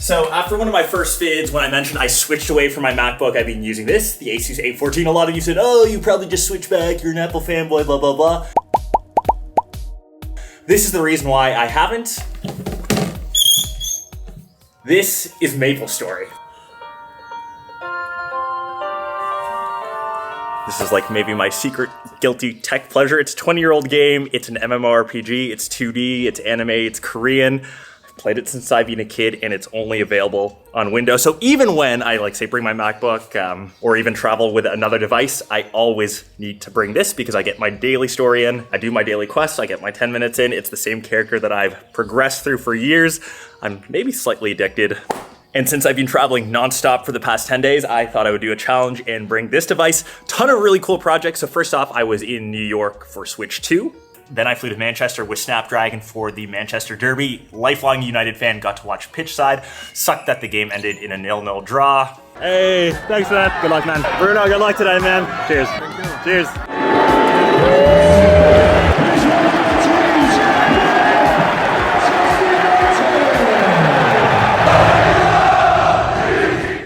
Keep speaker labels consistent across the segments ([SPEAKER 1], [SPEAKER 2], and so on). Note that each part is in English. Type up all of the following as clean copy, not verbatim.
[SPEAKER 1] So after one of my first vids, when I mentioned I switched away from my MacBook, I've been using this, the ASUS A14. A lot of you said, oh, you probably just switched back, you're an Apple fanboy, blah, blah, blah. This is the reason why I haven't. This is MapleStory. This is like maybe my secret guilty tech pleasure. It's a 20-year-old game, it's an MMORPG, it's 2D, it's anime, it's Korean. Played it since I've been a kid, and it's only available on Windows. So even when I say bring my MacBook or even travel with another device, I always need to bring this because I get my daily story in, I do my daily quests, I get my 10 minutes in. It's the same character that I've progressed through for years. I'm maybe slightly addicted. And since I've been traveling nonstop for the past 10 days, I thought I would do a challenge and bring this device. Ton of really cool projects. So first off, I was in New York for Switch 2. Then I flew to Manchester with Snapdragon for the Manchester Derby. Lifelong United fan, got to watch pitch side. Sucked that the game ended in a 0-0 draw. Hey, thanks for that. Good luck, man. Bruno, good luck today, man. Cheers. Cheers.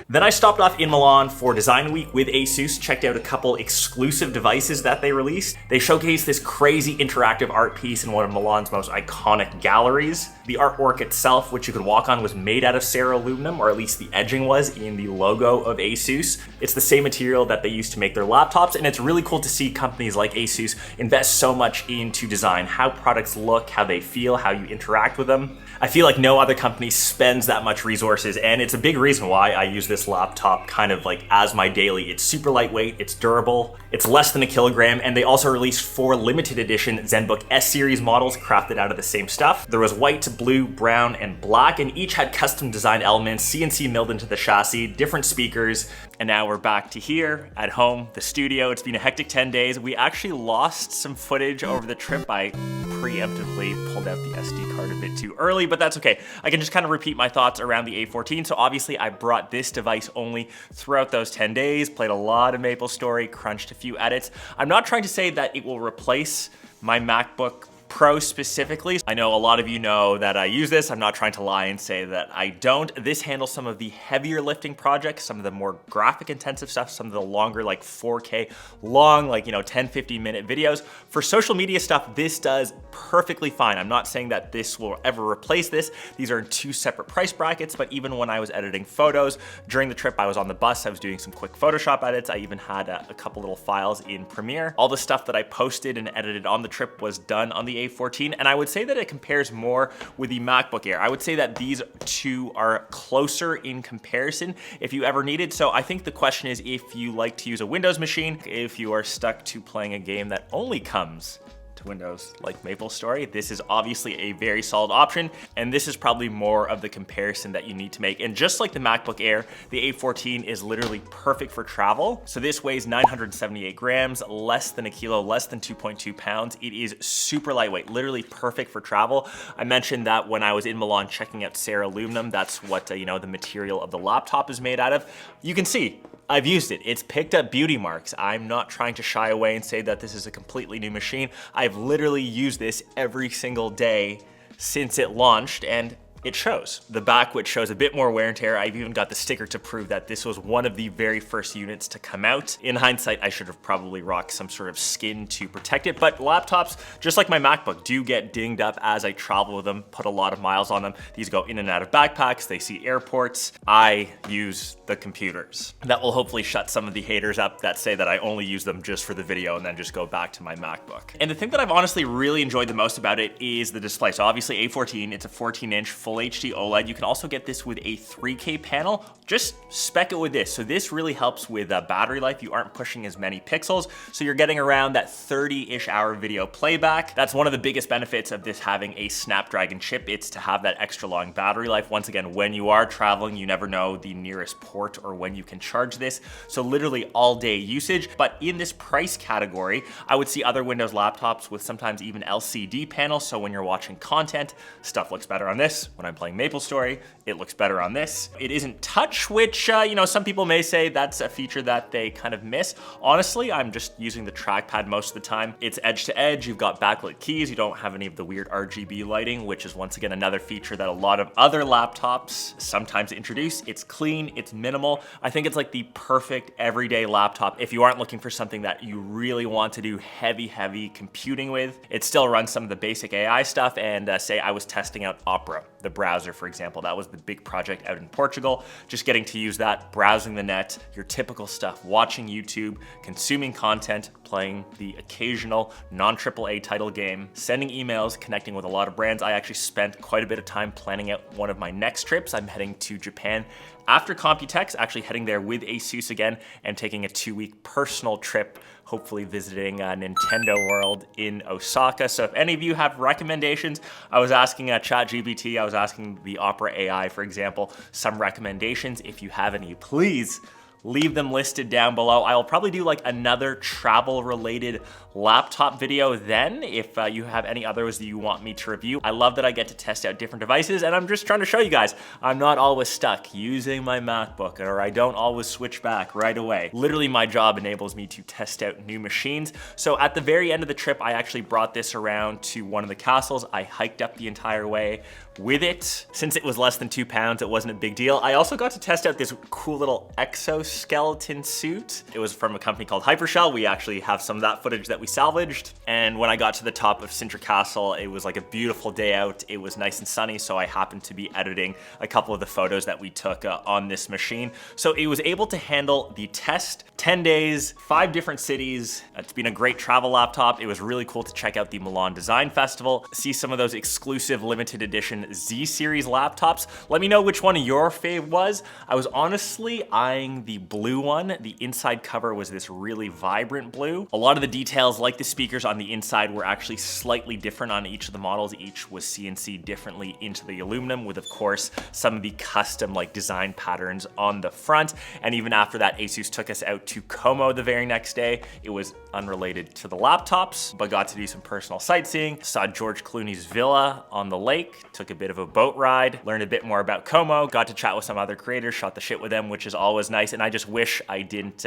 [SPEAKER 1] Then I stopped off in Milan for Design Week with ASUS, checked out a couple exclusive devices that they released. They showcased this crazy interactive art piece in one of Milan's most iconic galleries. The artwork itself, which you could walk on, was made out of aluminum, or at least the edging was in the logo of ASUS. It's the same material that they use to make their laptops, and it's really cool to see companies like ASUS invest so much into design, how products look, how they feel, how you interact with them. I feel like no other company spends that much resources, and it's a big reason why I use this laptop kind of as my daily. It's super lightweight, it's durable, it's less than a kilogram, and they also released 4 limited edition ZenBook S series models crafted out of the same stuff. There was white, blue, brown, and black, and each had custom design elements, CNC milled into the chassis, different speakers, and now we're back to here at home, the studio. It's been a hectic 10 days. We actually lost some footage over the trip. I preemptively pulled out the SD card a bit too early, but that's okay. I can just kind of repeat my thoughts around the A14. So obviously I brought this device only throughout those 10 days, played a lot of MapleStory, crunched a few edits. I'm not trying to say that it will replace my MacBook Pro specifically. I know a lot of you know that I use this. I'm not trying to lie and say that I don't. This handles some of the heavier lifting projects, some of the more graphic intensive stuff, some of the longer 4K long 10, 15 minute videos. For social media stuff, this does perfectly fine. I'm not saying that this will ever replace this. These are in 2 separate price brackets, but even when I was editing photos during the trip, I was on the bus, I was doing some quick Photoshop edits. I even had a couple little files in Premiere. All the stuff that I posted and edited on the trip was done on the A14, and I would say that it compares more with the MacBook Air. I would say that these two are closer in comparison if you ever needed. So I think the question is, if you like to use a Windows machine, if you are stuck to playing a game that only comes to Windows like MapleStory, this is obviously a very solid option, and this is probably more of the comparison that you need to make. And just like the MacBook Air, the A14 is literally perfect for travel. So this weighs 978 grams, less than a kilo, less than 2.2 pounds. It is super lightweight, literally perfect for travel. I mentioned that when I was in Milan checking out aluminum, that's what the material of the laptop is made out of. You can see I've used it. It's picked up beauty marks. I'm not trying to shy away and say that this is a completely new machine. I've literally used this every single day since it launched, and it shows. The back, which shows a bit more wear and tear. I've even got the sticker to prove that this was one of the very first units to come out. In hindsight, I should have probably rocked some sort of skin to protect it, but laptops, just like my MacBook, do get dinged up as I travel with them, put a lot of miles on them. These go in and out of backpacks, they see airports. I use the computers. That will hopefully shut some of the haters up that say that I only use them just for the video and then just go back to my MacBook. And the thing that I've honestly really enjoyed the most about it is the display. So obviously A14, it's a 14-inch full HD OLED. You can also get this with a 3K panel. Just spec it with this. So this really helps with battery life. You aren't pushing as many pixels, so you're getting around that 30-ish hour video playback. That's one of the biggest benefits of this having a Snapdragon chip. It's to have that extra long battery life. Once again, when you are traveling, you never know the nearest port or when you can charge this. So literally all day usage. But in this price category, I would see other Windows laptops with sometimes even LCD panels. So when you're watching content, stuff looks better on this. When when I'm playing MapleStory. It looks better on this. It isn't touch, which, you know, some people may say that's a feature that they kind of miss. Honestly, I'm just using the trackpad most of the time. It's edge to edge, you've got backlit keys, you don't have any of the weird RGB lighting, which is once again another feature that a lot of other laptops sometimes introduce. It's clean, it's minimal. I think it's like the perfect everyday laptop if you aren't looking for something that you really want to do heavy computing with. It still runs some of the basic AI stuff, and say I was testing out Opera, the browser, for example. That was the big project out in Portugal. Just getting to use that, browsing the net, your typical stuff, watching YouTube, consuming content, playing the occasional non-AAA title game, sending emails, connecting with a lot of brands. I actually spent quite a bit of time planning out one of my next trips. I'm heading to Japan after Computex, actually heading there with ASUS again and taking a 2-week personal trip, hopefully visiting Nintendo World in Osaka. So if any of you have recommendations, I was asking ChatGPT, I was asking the Opera AI, for example, some recommendations. If you have any, please leave them listed down below. I'll probably do like another travel related laptop video then, if you have any others that you want me to review. I love that I get to test out different devices, and I'm just trying to show you guys, I'm not always stuck using my MacBook, or I don't always switch back right away. Literally, my job enables me to test out new machines. So at the very end of the trip, I actually brought this around to one of the castles. I hiked up the entire way with it. Since it was less than 2 pounds, it wasn't a big deal. I also got to test out this cool little exoskeleton suit. It was from a company called Hypershell. We actually have some of that footage that we salvaged. And when I got to the top of Sintra Castle, it was like a beautiful day out. It was nice and sunny, so I happened to be editing a couple of the photos that we took on this machine. So it was able to handle the test, 10 days, 5 different cities. It's been a great travel laptop. It was really cool to check out the Milan Design Festival, see some of those exclusive limited edition Z series laptops. Let me know which one your fave was. I was honestly eyeing the blue one. The inside cover was this really vibrant blue. A lot of the details, like the speakers on the inside, were actually slightly different on each of the models. Each was CNC differently into the aluminum, with of course some of the custom like design patterns on the front. And even after that, ASUS took us out to Como the very next day. It was unrelated to the laptops, but got to do some personal sightseeing, saw George Clooney's villa on the lake, took a bit of a boat ride, learned a bit more about Como, got to chat with some other creators, shot the shit with them, which is always nice. And I just wish I didn't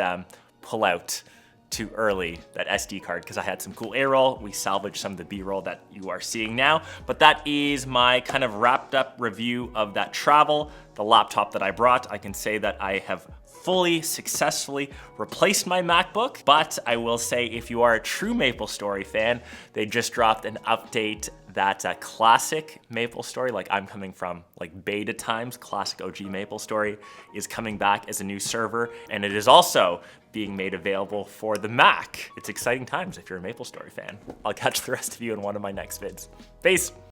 [SPEAKER 1] pull out too early that SD card, because I had some cool A-roll. We salvaged some of the B-roll that you are seeing now. But that is my kind of wrapped up review of that travel, the laptop that I brought. I can say that I have fully successfully replaced my MacBook, but I will say if you are a true MapleStory fan, they just dropped an update that classic MapleStory, like I'm coming from like beta times, classic OG MapleStory is coming back as a new server, and it is also being made available for the Mac. It's exciting times if you're a MapleStory fan. I'll catch the rest of you in one of my next vids. Peace.